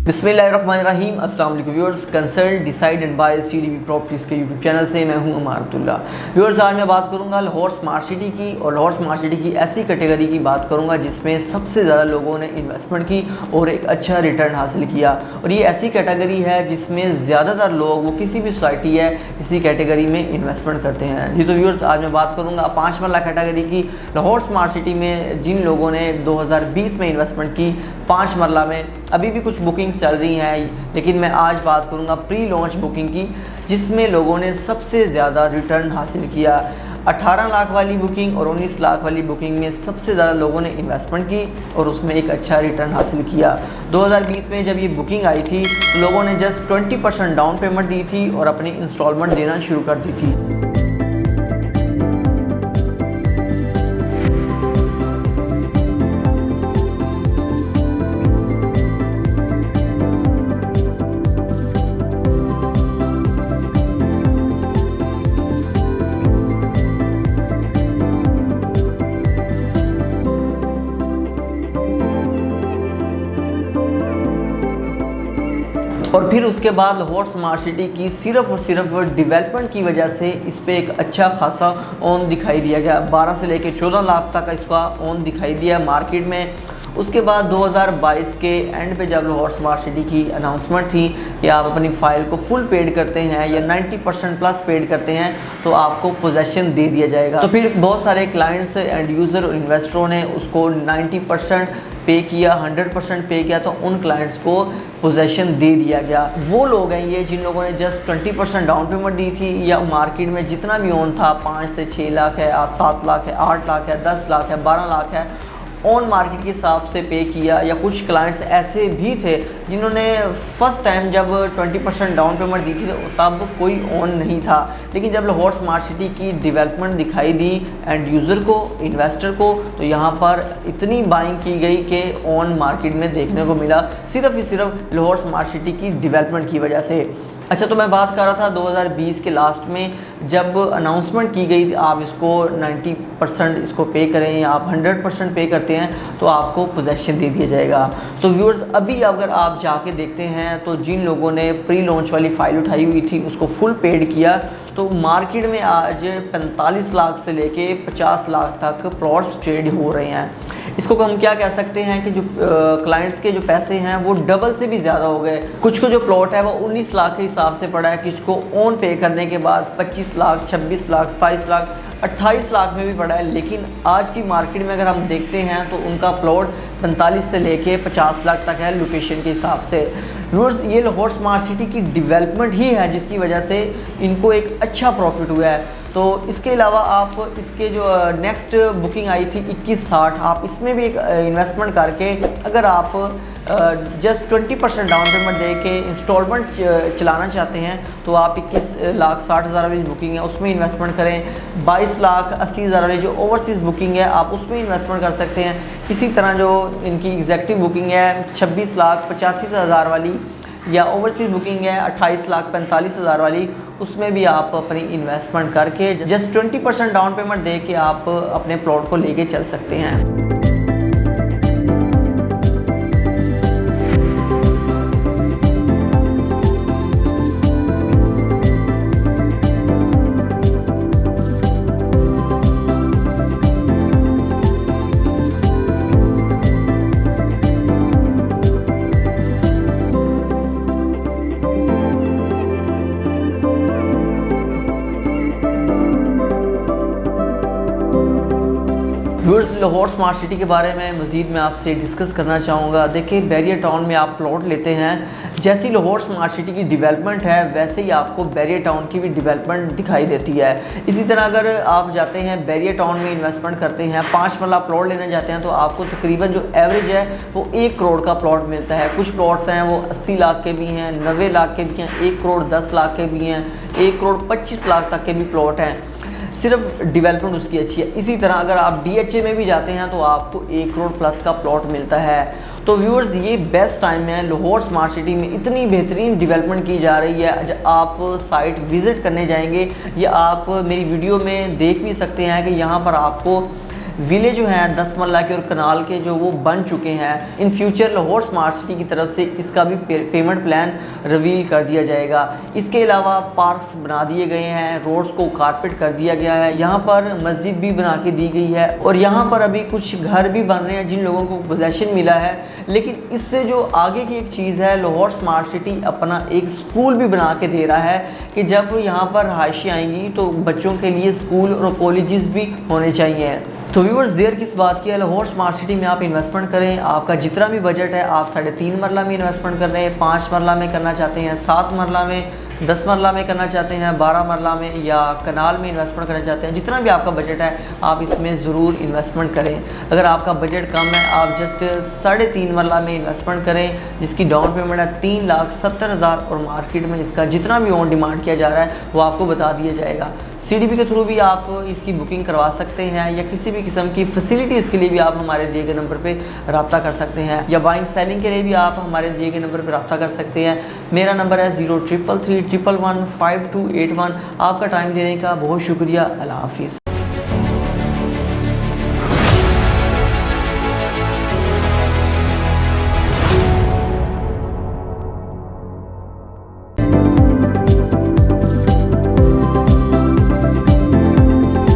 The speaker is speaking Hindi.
बिस्मिल्लाहिर्रहमानिर्रहीम अस्सलाम वालेकुम viewers. Consult decide and buy CDB properties के यूट्यूब चैनल से मैं हूं अमार अब्दुल्ला। व्यूअर्स, आज मैं बात करूंगा लाहौर स्मार्ट सिटी की, और लाहौर स्मार्ट सिटी की ऐसी कैटेगरी की बात करूंगा जिसमें सबसे ज़्यादा लोगों ने इन्वेस्टमेंट की और एक अच्छा रिटर्न हासिल किया। और ये ऐसी कैटेगरी है जिसमें ज़्यादातर लोग, वो किसी भी सोसाइटी है, इसी कैटेगरी में इन्वेस्टमेंट करते हैं। जी तो व्यूअर्स, आज मैं बात करूँगा 5 मरला कैटेगरी की। लाहौर स्मार्ट सिटी में जिन लोगों ने 2020 में इन्वेस्टमेंट की 5 मरला में, अभी भी कुछ बुकिंग्स चल रही हैं, लेकिन मैं आज बात करूंगा प्री लॉन्च बुकिंग की, जिसमें लोगों ने सबसे ज़्यादा रिटर्न हासिल किया। 18 लाख वाली बुकिंग और 19 लाख वाली बुकिंग में सबसे ज़्यादा लोगों ने इन्वेस्टमेंट की और उसमें एक अच्छा रिटर्न हासिल किया। 2020 में जब ये बुकिंग आई थी तो लोगों ने जस्ट 20% डाउन पेमेंट दी थी और अपनी इंस्टॉलमेंट देना शुरू कर दी थी। और फिर उसके बाद लाहौर स्मार्ट सिटी की सिर्फ और सिर्फ डेवलपमेंट की वजह से इस पर एक अच्छा खासा ऑन दिखाई दिया गया। 12 से लेकर 14 लाख तक इसका ऑन दिखाई दिया मार्केट में। उसके बाद 2022 के एंड पे जब लाहौर स्मार्ट सिटी की अनाउंसमेंट थी कि आप अपनी फ़ाइल को फुल पेड करते हैं या 90% प्लस पेड करते हैं तो आपको पोजेसन दे दिया जाएगा। तो फिर बहुत सारे क्लाइंट्स एंड यूज़र और इन्वेस्टरों ने उसको 90% पे किया, 100% पे किया, तो उन क्लाइंट्स को पोजेसन दे दिया गया। वो लोग हैं ये जिन लोगों ने जस्ट 20% डाउन पेमेंट दी थी, या मार्केट में जितना भी ऑन था 5 से 6 लाख है, 7 लाख है, 8 लाख है, 10 लाख है, 12 लाख है, ऑन मार्केट के हिसाब से पे किया। या कुछ क्लाइंट्स ऐसे भी थे जिन्होंने फर्स्ट टाइम जब 20% डाउन पेमेंट दी थी तब कोई ऑन नहीं था, लेकिन जब लाहौर स्मार्ट सिटी की डेवलपमेंट दिखाई दी एंड यूज़र को, इन्वेस्टर को, तो यहाँ पर इतनी बाइंग की गई कि ऑन मार्केट में देखने को मिला सिर्फ लाहौर स्मार्ट सिटी की डेवलपमेंट की वजह से। अच्छा, तो मैं बात कर रहा था 2020 के लास्ट में जब अनाउंसमेंट की गई आप इसको 90% इसको पे करें या आप 100% पे करते हैं तो आपको पोजेसन दे दिया जाएगा। तो व्यूअर्स, अभी अगर आप जाके देखते हैं तो जिन लोगों ने प्री लॉन्च वाली फ़ाइल उठाई हुई थी उसको फुल पेड किया, तो मार्केट में आज 45 लाख से लेके 50 लाख तक प्लॉट्स ट्रेड हो रहे हैं। इसको हम क्या कह सकते हैं कि जो क्लाइंट्स के जो पैसे हैं वो डबल से भी ज़्यादा हो गए। कुछ को जो प्लॉट है वो 19 लाख के हिसाब से पड़ा है, कुछ को ऑन पे करने के बाद 25 लाख, 26 लाख, 27 लाख, 28 लाख में भी पड़ा है। लेकिन आज की मार्केट में अगर हम देखते हैं तो उनका प्लॉट 45 से लेके 50 लाख तक है लोकेशन के हिसाब से। व्यूअर्स, ये लाहौर स्मार्ट सिटी की डेवलपमेंट ही है जिसकी वजह से इनको एक अच्छा प्रॉफिट हुआ है। तो इसके अलावा आप इसके जो नेक्स्ट बुकिंग आई थी 2160, आप इसमें भी एक इन्वेस्टमेंट करके अगर आप जस्ट 20% डाउन पेमेंट दे के इंस्टॉलमेंट चलाना चाहते हैं तो आप 21,60,000 वाली बुकिंग है उसमें इन्वेस्टमेंट करें। 22,80,000 वाली जो ओवरसीज़ बुकिंग है आप उसमें इन्वेस्टमेंट कर सकते हैं। इसी तरह जो इनकी एग्जैक्टिव बुकिंग है 26,85,000 वाली, या ओवरसीज बुकिंग है 28,45,000 वाली, उसमें भी आप अपनी इन्वेस्टमेंट करके जस्ट 20% डाउन पेमेंट दे के आप अपने प्लॉट को लेके चल सकते हैं। व्यूअर्स, लाहौर स्मार्ट सिटी के बारे में मज़ीद मैं आपसे डिस्कस करना चाहूँगा। देखिए, बैरियर टाउन में आप प्लॉट लेते हैं, जैसी लाहौर स्मार्ट सिटी की डेवलपमेंट है वैसे ही आपको बैरियर टाउन की भी डेवलपमेंट दिखाई देती है। इसी तरह अगर आप जाते हैं बैरियर टाउन में इन्वेस्टमेंट करते हैं, 5 मरला प्लॉट लेने जाते हैं तो आपको तकरीबन जो एवरेज है वो 1 करोड़ का प्लॉट मिलता है। कुछ प्लॉट्स हैं वो 80 लाख के भी हैं, 90 लाख के भी हैं, 1 करोड़ 10 लाख के भी हैं, 1 करोड़ 25 लाख तक के भी प्लॉट हैं। सिर्फ डेवलपमेंट उसकी अच्छी है। इसी तरह अगर आप DHA में भी जाते हैं तो आपको 1 करोड़ प्लस का प्लॉट मिलता है। तो व्यूअर्स, ये बेस्ट टाइम है। लाहौर स्मार्ट सिटी में इतनी बेहतरीन डेवलपमेंट की जा रही है, आप साइट विज़िट करने जाएंगे या आप मेरी वीडियो में देख भी सकते हैं कि यहाँ पर आपको विले जो हैं 10 मरला के और कनाल के जो वो बन चुके हैं। In future Lahore smart city की तरफ से इसका भी पेमेंट प्लान रिवील कर दिया जाएगा। इसके अलावा पार्क्स बना दिए गए हैं, रोड्स को कारपेट कर दिया गया है, यहाँ पर मस्जिद भी बना के दी गई है और यहाँ पर अभी कुछ घर भी बन रहे हैं जिन लोगों को पोजेशन मिला है। लेकिन इससे जो आगे की एक चीज़ है, लाहौर स्मार्ट सिटी अपना एक स्कूल भी बना के दे रहा है कि जब यहाँ पर रहायशी आएंगी तो बच्चों के लिए स्कूल और कॉलेजेस भी होने चाहिए। तो व्यूअर्स, देर किस बात की है, लाहौर स्मार्ट सिटी में आप इन्वेस्टमेंट करें। आपका जितना भी बजट है, आप 3.5 मरला में इन्वेस्टमेंट कर रहे हैं, 5 मरला में करना चाहते हैं, 7 मरला में, 10 मरला में करना चाहते हैं, 12 मरला में या कनाल में इन्वेस्टमेंट करना चाहते हैं, जितना भी आपका बजट है आप इसमें ज़रूर इन्वेस्टमेंट करें। अगर आपका बजट कम है, आप जस्ट 3.5 मरला में इन्वेस्टमेंट करें जिसकी डाउन पेमेंट है 3,70,000 और मार्केट में इसका जितना भी ऑन डिमांड किया जा रहा है वो आपको बता दिया जाएगा। CDP के थ्रू भी आप इसकी बुकिंग करवा सकते हैं या किसी भी किस्म की फैसिलिटीज़ के लिए भी आप हमारे दिए गए नंबर पे रब्ता कर सकते हैं या बाइंग सेलिंग के लिए भी आप हमारे दिए गए नंबर पे रब्ता कर सकते हैं। मेरा नंबर है 0333 111 5281। आपका टाइम देने का बहुत शुक्रिया। अल्लाह हाफिज़।